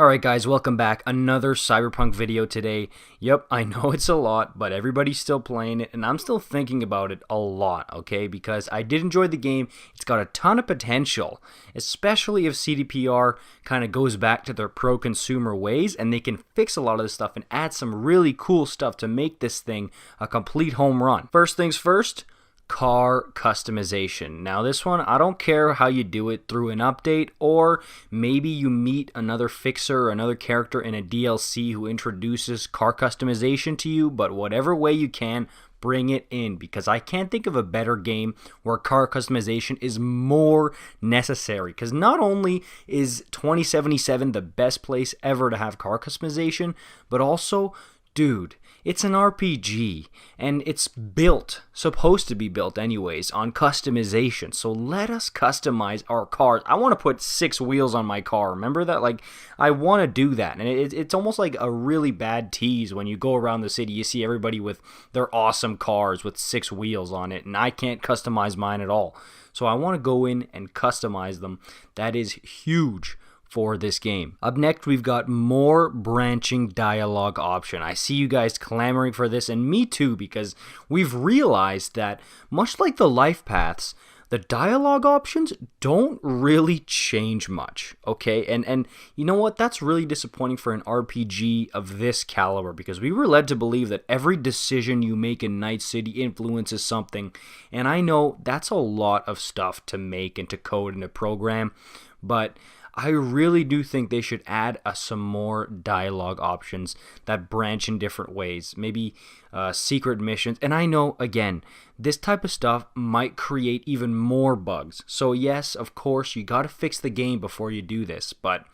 Alright guys, welcome back. Another Cyberpunk video today. Yep, I know it's a lot, but everybody's still playing it, and I'm still thinking about it a lot, okay? Because I did enjoy the game. It's got a ton of potential, especially if CDPR kind of goes back to their pro-consumer ways, and they can fix a lot of this stuff and add some really cool stuff to make this thing a complete home run. First things first, car customization. Now this one, I don't care how you do it, through an update, or maybe you meet another fixer or another character in a DLC who introduces car customization to you, but whatever way you can, bring it in, because I can't think of a better game where car customization is more necessary. Because not only is 2077 the best place ever to have car customization, but also, dude, it's an RPG, and it's supposed to be built anyways, on customization. So let us customize our cars. I want to put 6 wheels on my car. Remember that? Like, I want to do that. And it's almost like a really bad tease when you go around the city. You see everybody with their awesome cars with 6 wheels on it, and I can't customize mine at all. So I want to go in and customize them. That is huge for this game. Up next, we've got more branching dialogue option. I see you guys clamoring for this, and me too, because we've realized that much like the life paths, the dialogue options don't really change much, okay? And you know what? That's really disappointing for an RPG of this caliber, because we were led to believe that every decision you make in Night City influences something, and I know that's a lot of stuff to make and to code and to program, but I really do think they should add some more dialogue options that branch in different ways. Maybe secret missions. And I know, again, this type of stuff might create even more bugs. So yes, of course, you got to fix the game before you do this. But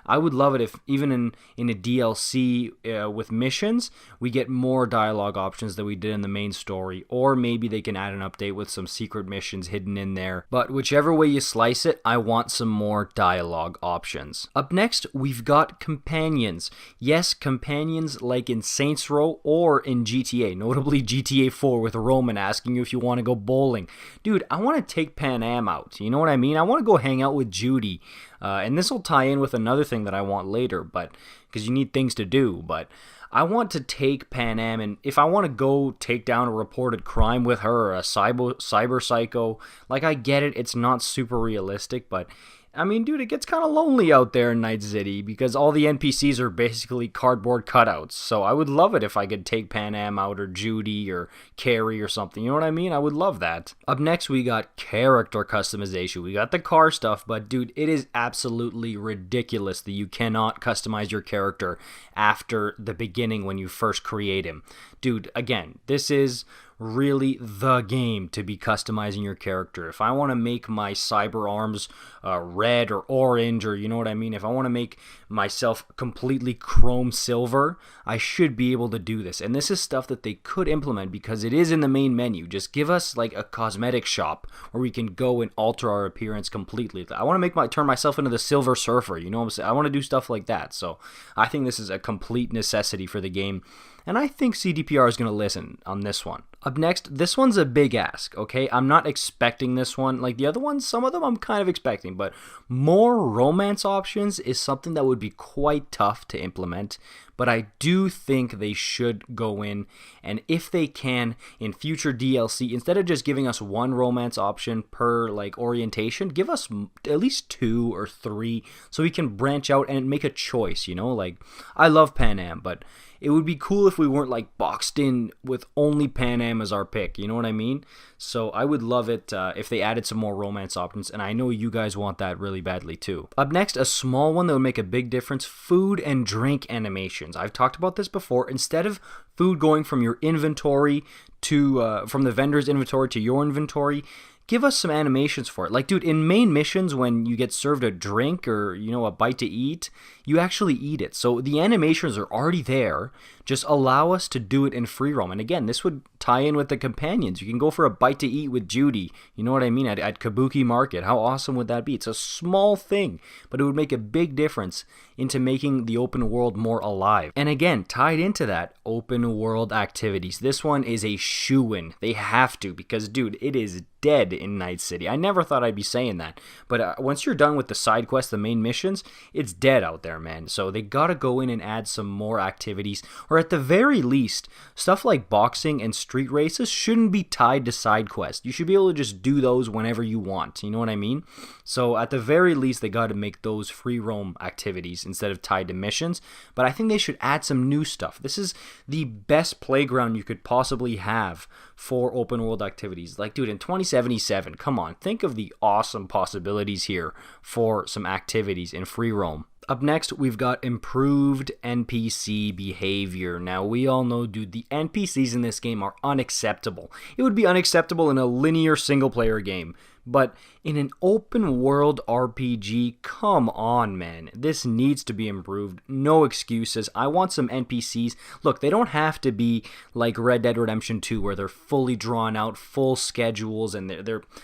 I would love it if even in a DLC with missions, we get more dialogue options than we did in the main story. Or maybe they can add an update with some secret missions hidden in there. But whichever way you slice it, I want some more dialogue options. Up next, we've got companions. Yes, companions like in Saints Row or in GTA, notably GTA 4 with Roman asking you if you want to go bowling. Dude, I want to take Pan Am out. You know what I mean? I want to go hang out with Judy. And this will tie in with another thing that I want later, but because you need things to do. But I want to take Pan Am, and if I want to go take down a reported crime with her, or a cyber psycho, like, I get it, it's not super realistic, but I mean, dude, it gets kind of lonely out there in Night City because all the NPCs are basically cardboard cutouts. So I would love it if I could take Pan Am out, or Judy, or Carrie, or something. You know what I mean? I would love that. Up next, we got character customization. We got the car stuff, but dude, it is absolutely ridiculous that you cannot customize your character after the beginning when you first create him. Dude, again, this is really the game to be customizing your character. If I want to make my cyber arms red or orange, or you know what I mean, if I want to make myself completely chrome silver, I should be able to do this. And this is stuff that they could implement because it is in the main menu. Just give us like a cosmetic shop where we can go and alter our appearance completely. I want to turn myself into the Silver Surfer, you know what I'm saying? I want to do stuff like that. So I think this is a complete necessity for the game. And I think CDPR is going to listen on this one. Up next, this one's a big ask, okay? I'm not expecting this one. Like the other ones, some of them I'm kind of expecting, but more romance options is something that would be quite tough to implement. But I do think they should go in, and if they can, in future DLC, instead of just giving us one romance option per like orientation, give us at least 2 or 3 so we can branch out and make a choice, you know? Like, I love Pan Am, but it would be cool if we weren't like boxed in with only Pan Am as our pick, you know what I mean? So I would love it if they added some more romance options, and I know you guys want that really badly too. Up next, a small one that would make a big difference, food and drink animations. I've talked about this before. Instead of food going from your inventory to, from the vendor's inventory to your inventory, give us some animations for it. Like, dude, in main missions, when you get served a drink or, you know, a bite to eat, you actually eat it. So the animations are already there. Just allow us to do it in free roam. And again, this would tie in with the companions. You can go for a bite to eat with Judy. You know what I mean? At Kabuki Market. How awesome would that be? It's a small thing, but it would make a big difference into making the open world more alive. And again, tied into that, open world activities. This one is a shoo-in. They have to, because dude, it is dead in Night City. I never thought I'd be saying that, but once you're done with the side quests, the main missions, it's dead out there, man. So they gotta go in and add some more activities, or at the very least, stuff like boxing and street races shouldn't be tied to side quests. You should be able to just do those whenever you want. You know what I mean? So at the very least, they gotta make those free roam activities instead of tied to missions. But I think they should add some new stuff. This is the best playground you could possibly have for open world activities. Like, dude, in 2077, come on, think of the awesome possibilities here for some activities in free roam. Up next, we've got improved NPC behavior. Now, we all know, dude, the NPCs in this game are unacceptable. It would be unacceptable in a linear single-player game. But in an open world RPG, come on, man. This needs to be improved. No excuses. I want some NPCs. Look, they don't have to be like Red Dead Redemption 2, where they're fully drawn out, full schedules, and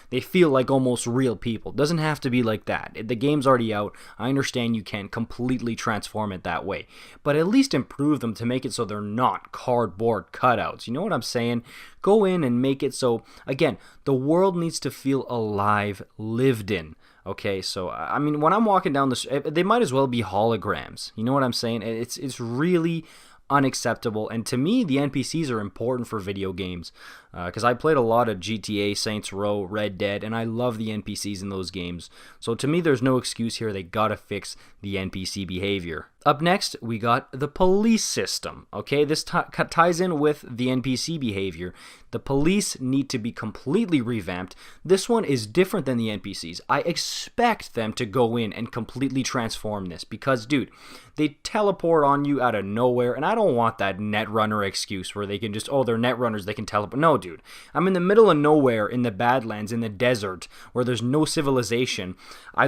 they feel like almost real people. It doesn't have to be like that. The game's already out. I understand you can't completely transform it that way, but at least improve them to make it so they're not cardboard cutouts. You know what I'm saying? Go in and make it so, again, the world needs to feel alive, lived in. Okay, so, I mean, when I'm walking down the street, they might as well be holograms. You know what I'm saying? It's really unacceptable. And to me, the NPCs are important for video games, because I played a lot of GTA, Saints Row, Red Dead, and I love the NPCs in those games. So to me, there's no excuse here. They gotta fix the NPC behavior. Up next, we got the police system. Okay, this ties in with the NPC behavior. The police need to be completely revamped. This one is different than the NPCs. I expect them to go in and completely transform this, because, dude, they teleport on you out of nowhere, and I don't want that Netrunner excuse where they can just, oh, they're Netrunners, they can teleport. No, dude. I'm in the middle of nowhere, in the Badlands, in the desert, where there's no civilization. I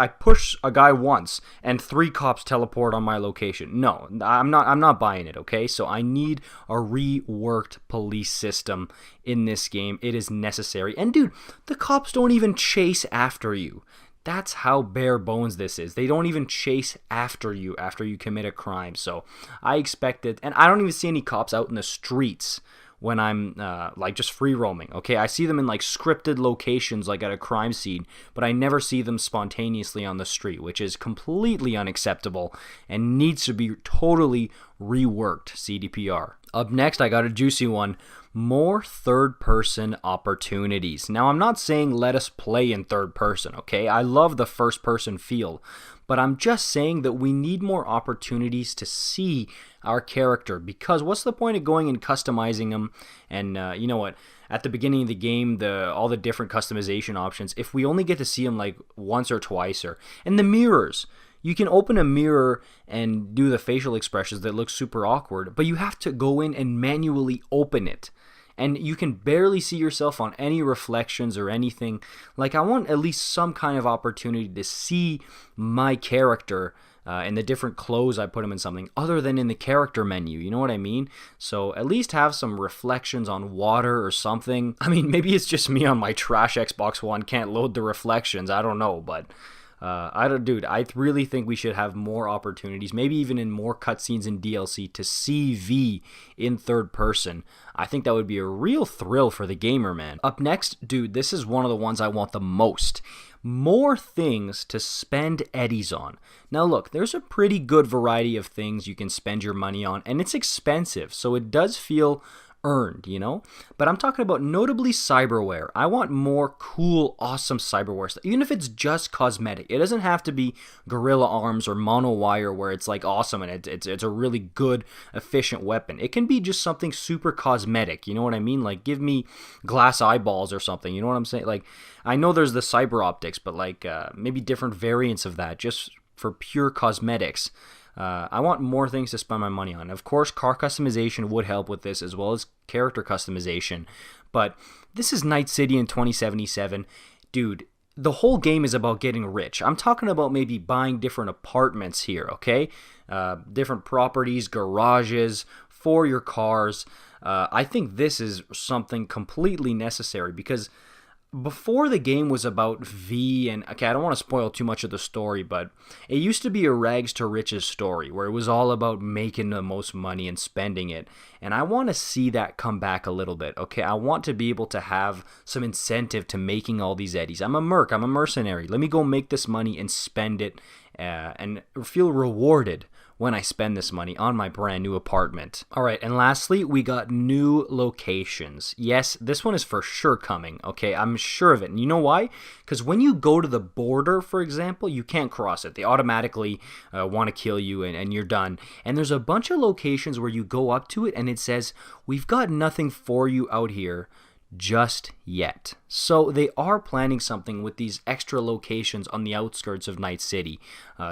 push a guy once, and 3 cops teleport on my location. No, I'm not buying it, okay? So I need a reworked police system in this game. It is necessary. And dude, the cops don't even chase after you. That's how bare bones this is. They don't even chase after you commit a crime. So I expect it, and I don't even see any cops out in the streets when I'm like just free roaming. Okay, I see them in like scripted locations, like at a crime scene, but I never see them spontaneously on the street, which is completely unacceptable and needs to be totally reworked. CDPR. Up next, I got a juicy one. More third-person opportunities. Now, I'm not saying let us play in third person, okay? I love the first-person feel, but I'm just saying that we need more opportunities to see our character, because what's the point of going and customizing them? And you know what? At the beginning of the game, all the different customization options, if we only get to see them like once or twice, and the mirrors. You can open a mirror and do the facial expressions that look super awkward, but you have to go in and manually open it. And you can barely see yourself on any reflections or anything. Like, I want at least some kind of opportunity to see my character and the different clothes I put him in something other than in the character menu. You know what I mean? So at least have some reflections on water or something. I mean, maybe it's just me on my trash Xbox One can't load the reflections. I don't know, but I really think we should have more opportunities, maybe even in more cutscenes in DLC, to see V in third person. I think that would be a real thrill for the gamer, man. Up next, dude, this is one of the ones I want the most. More things to spend eddies on. Now look, there's a pretty good variety of things you can spend your money on, and it's expensive, so it does feel earned, you know? But I'm talking about notably cyberware. I want more cool, awesome cyberware stuff, even if it's just cosmetic. It doesn't have to be Gorilla Arms or Mono Wire where it's like awesome and it's a really good, efficient weapon. It can be just something super cosmetic, you know what I mean? Like, give me glass eyeballs or something, you know what I'm saying? Like, I know there's the cyber optics, but like maybe different variants of that just for pure cosmetics. I want more things to spend my money on. Of course, car customization would help with this, as well as character customization. But this is Night City in 2077. Dude, the whole game is about getting rich. I'm talking about maybe buying different apartments here, okay? Different properties, garages, for your cars. I think this is something completely necessary because before the game was about V and, okay, I don't want to spoil too much of the story, but it used to be a rags to riches story where it was all about making the most money and spending it. And I want to see that come back a little bit, okay? I want to be able to have some incentive to making all these eddies. I'm a merc, I'm a mercenary. Let me go make this money and spend it and feel rewarded when I spend this money on my brand new apartment. All right, and lastly, we got new locations. Yes, this one is for sure coming, okay? I'm sure of it. And you know why? Because when you go to the border, for example, you can't cross it. They automatically want to kill you and you're done. And there's a bunch of locations where you go up to it and it says, we've got nothing for you out here just yet. So they are planning something with these extra locations on the outskirts of Night City.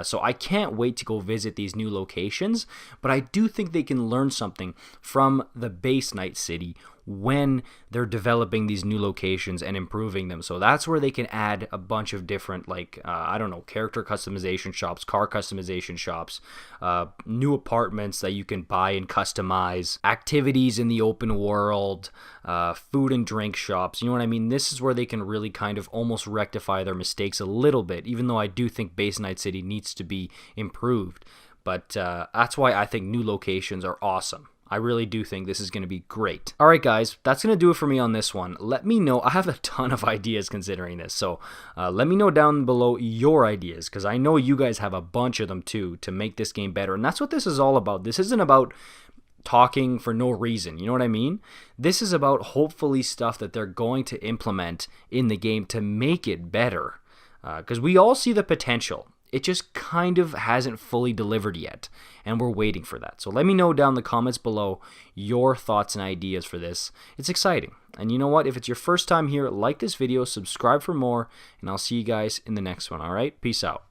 So I can't wait to go visit these new locations, but I do think they can learn something from the base Night City when they're developing these new locations and improving them. So that's where they can add a bunch of different, like, I don't know, character customization shops, car customization shops, new apartments that you can buy and customize, activities in the open world, food and drink shops. You know what I mean? This is where they can really kind of almost rectify their mistakes a little bit, even though I do think base Night City needs to be improved. But that's why I think new locations are awesome. I really do think this is going to be great. All right, guys, that's going to do it for me on this one. Let me know. I have a ton of ideas considering this, so let me know down below your ideas, because I know you guys have a bunch of them too to make this game better, and that's what this is all about. This isn't about talking for no reason, you know what I mean? This is about hopefully stuff that they're going to implement in the game to make it better, because we all see the potential. It just kind of hasn't fully delivered yet, and we're waiting for that. So let me know down in the comments below your thoughts and ideas for this. It's exciting. And you know what? If it's your first time here, like this video, subscribe for more, and I'll see you guys in the next one, all right? Peace out.